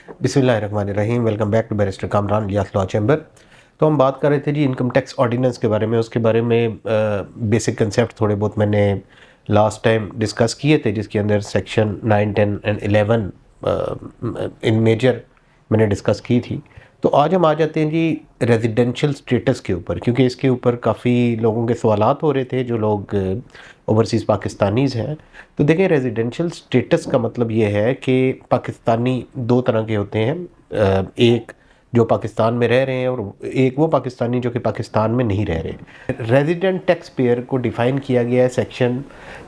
बिस्मिल्लाहिर्रहमानिर्रहीम। Welcome back to barrister Kamran Ilyas law chamber. तो हम बात कर रहे थे जी इनकम टैक्स ऑर्डिनेंस के बारे में। उसके बारे में बेसिक कंसेप्ट थोड़े बहुत मैंने लास्ट टाइम डिस्कस किए थे, जिसके अंदर सेक्शन 9, 10 एंड 11 इन मेजर मैंने डिस्कस की थी। तो आज हम आ जाते हैं जी रेजिडेंशियल स्टेटस के ऊपर, क्योंकि इसके ऊपर काफ़ी लोगों के सवालात हो रहे थे जो लोग ओवरसीज़ पाकिस्तानीज़ हैं। तो देखें, रेजिडेंशियल स्टेटस का मतलब ये है कि पाकिस्तानी दो तरह के होते हैं। एक जो पाकिस्तान में रह रहे हैं और एक वो पाकिस्तानी जो कि पाकिस्तान में नहीं रह रहे। रेजिडेंट टैक्स पेयर को डिफ़ाइन किया गया है सेक्शन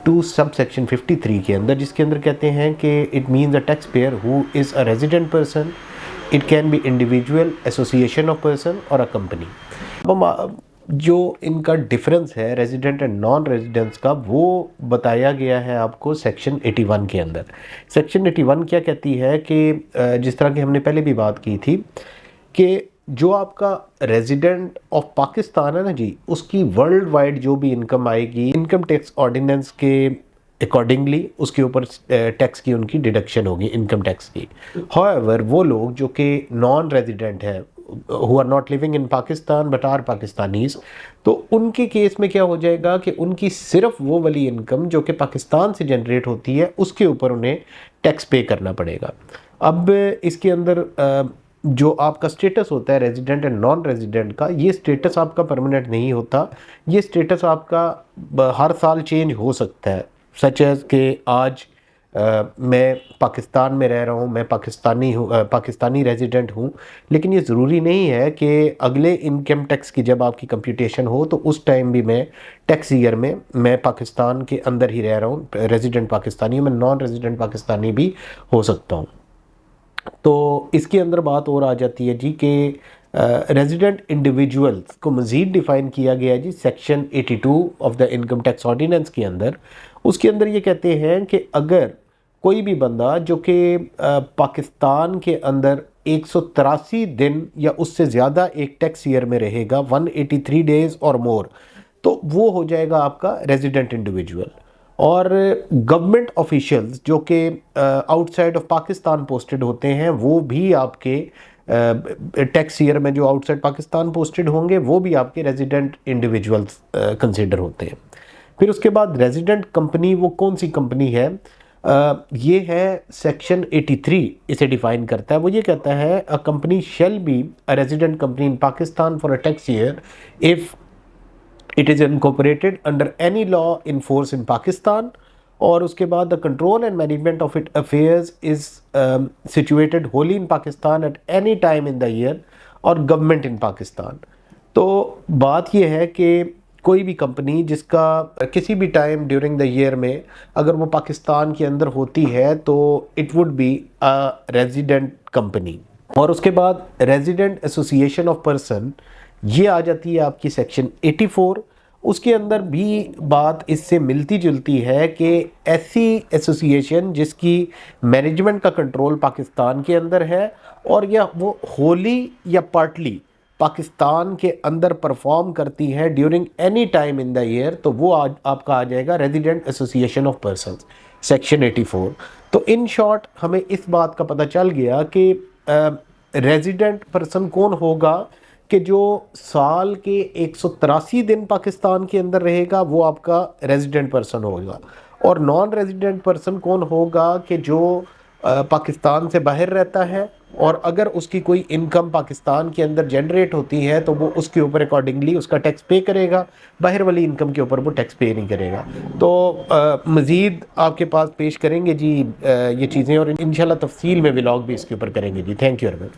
2 सब सेक्शन 53 के अंदर, जिसके अंदर कहते हैं कि it means a tax payer who is a resident person. It can be individual, association of person और अ कंपनी। अब जो इनका डिफरेंस है रेजिडेंट एंड नॉन रेजिडेंट्स का, वो बताया गया है आपको सेक्शन 81 के अंदर। सेक्शन 81 क्या कहती है कि जिस तरह की हमने पहले भी बात की थी कि जो आपका रेजिडेंट ऑफ पाकिस्तान है ना जी, उसकी वर्ल्ड वाइड जो भी इनकम आएगी इनकम टैक्स ऑर्डिनेंस के अकॉर्डिंगली उसके ऊपर टैक्स की उनकी डिडक्शन होगी, इनकम टैक्स की। हाउएवर वो लोग जो कि नॉन रेजिडेंट है, who are not living in Pakistan but are Pakistanis, तो उनके केस में क्या हो जाएगा कि उनकी सिर्फ वो वाली इनकम जो कि पाकिस्तान से जनरेट होती है उसके ऊपर उन्हें टैक्स पे करना पड़ेगा। अब इसके अंदर जो आपका स्टेटस होता है रेजिडेंट एंड नॉन रेजिडेंट का, ये स्टेटस आपका परमानेंट नहीं होता। ये स्टेटस आपका हर साल चेंज हो सकता है। सच एज कि आज मैं पाकिस्तान में रह रहा हूँ, मैं पाकिस्तानी हूँ, पाकिस्तानी रेजिडेंट हूँ, लेकिन ये ज़रूरी नहीं है कि अगले इनकम टैक्स की जब आपकी कंप्यूटेशन हो तो उस टाइम भी मैं टैक्स ईयर में मैं पाकिस्तान के अंदर ही रह रहा हूँ, रेजिडेंट पाकिस्तानी हूँ, मैं नॉन रेजिडेंट पाकिस्तानी भी हो सकता हूँ। तो इसके अंदर बात और आ जाती है जी कि रेजिडेंट इंडिविजुअल्स को मज़ीद डिफ़ाइन किया गया है जी section 82 of the income tax ordinance के अंदर। उसके अंदर ये कहते हैं कि अगर कोई भी बंदा जो कि पाकिस्तान के अंदर 183 दिन या उससे ज़्यादा एक टैक्स ईयर में रहेगा, 183 डेज़ और मोर, तो वो हो जाएगा आपका रेजिडेंट इंडिविजुअल। और गवर्नमेंट ऑफिशियल्स जो कि आउटसाइड ऑफ पाकिस्तान पोस्टेड होते हैं, वो भी आपके टैक्स ईयर में जो आउटसाइड पाकिस्तान पोस्टेड होंगे वो भी आपके रेजिडेंट इंडिविजुअल्स कंसिडर होते हैं। फिर उसके बाद रेजिडेंट कंपनी, वो कौन सी कंपनी है? ये है सेक्शन 83 इसे डिफाइन करता है। वो ये कहता है a company shall be a resident company in Pakistan for a tax year if it is incorporated under any law in force in Pakistan. और उसके बाद the control and management of it affairs is situated Holi in Pakistan at any time in the year और government in Pakistan. तो बात यह है कि कोई भी कंपनी जिसका किसी भी टाइम ड्यूरिंग द ईयर में अगर वो पाकिस्तान के अंदर होती है तो it would be a resident company. और उसके बाद रेजिडेंट एसोसिएशन ऑफ पर्सन, ये आ जाती है आपकी सेक्शन 84। उसके अंदर भी बात इससे मिलती जुलती है कि ऐसी एसोसिएशन जिसकी मैनेजमेंट का कंट्रोल पाकिस्तान के अंदर है और या वो होली या पार्टली पाकिस्तान के अंदर परफॉर्म करती है during any time in the year, तो वो आज आपका आ जाएगा resident association of persons section 84। तो इन शॉर्ट हमें इस बात का पता चल गया कि रेजिडेंट पर्सन कौन होगा कि जो साल के 183 दिन पाकिस्तान के अंदर रहेगा, वो आपका रेजिडेंट पर्सन होगा। और नॉन रेजिडेंट पर्सन कौन होगा कि जो पाकिस्तान से बाहर रहता है और अगर उसकी कोई इनकम पाकिस्तान के अंदर जनरेट होती है तो वो उसके ऊपर अकॉर्डिंगली उसका टैक्स पे करेगा, बाहर वाली इनकम के ऊपर वो टैक्स पे नहीं करेगा। तो मज़ीद आपके पास पेश करेंगे जी ये चीज़ें, और इंशाल्लाह तफसील में व्लॉग भी इसके ऊपर करेंगे जी। Thank you very much.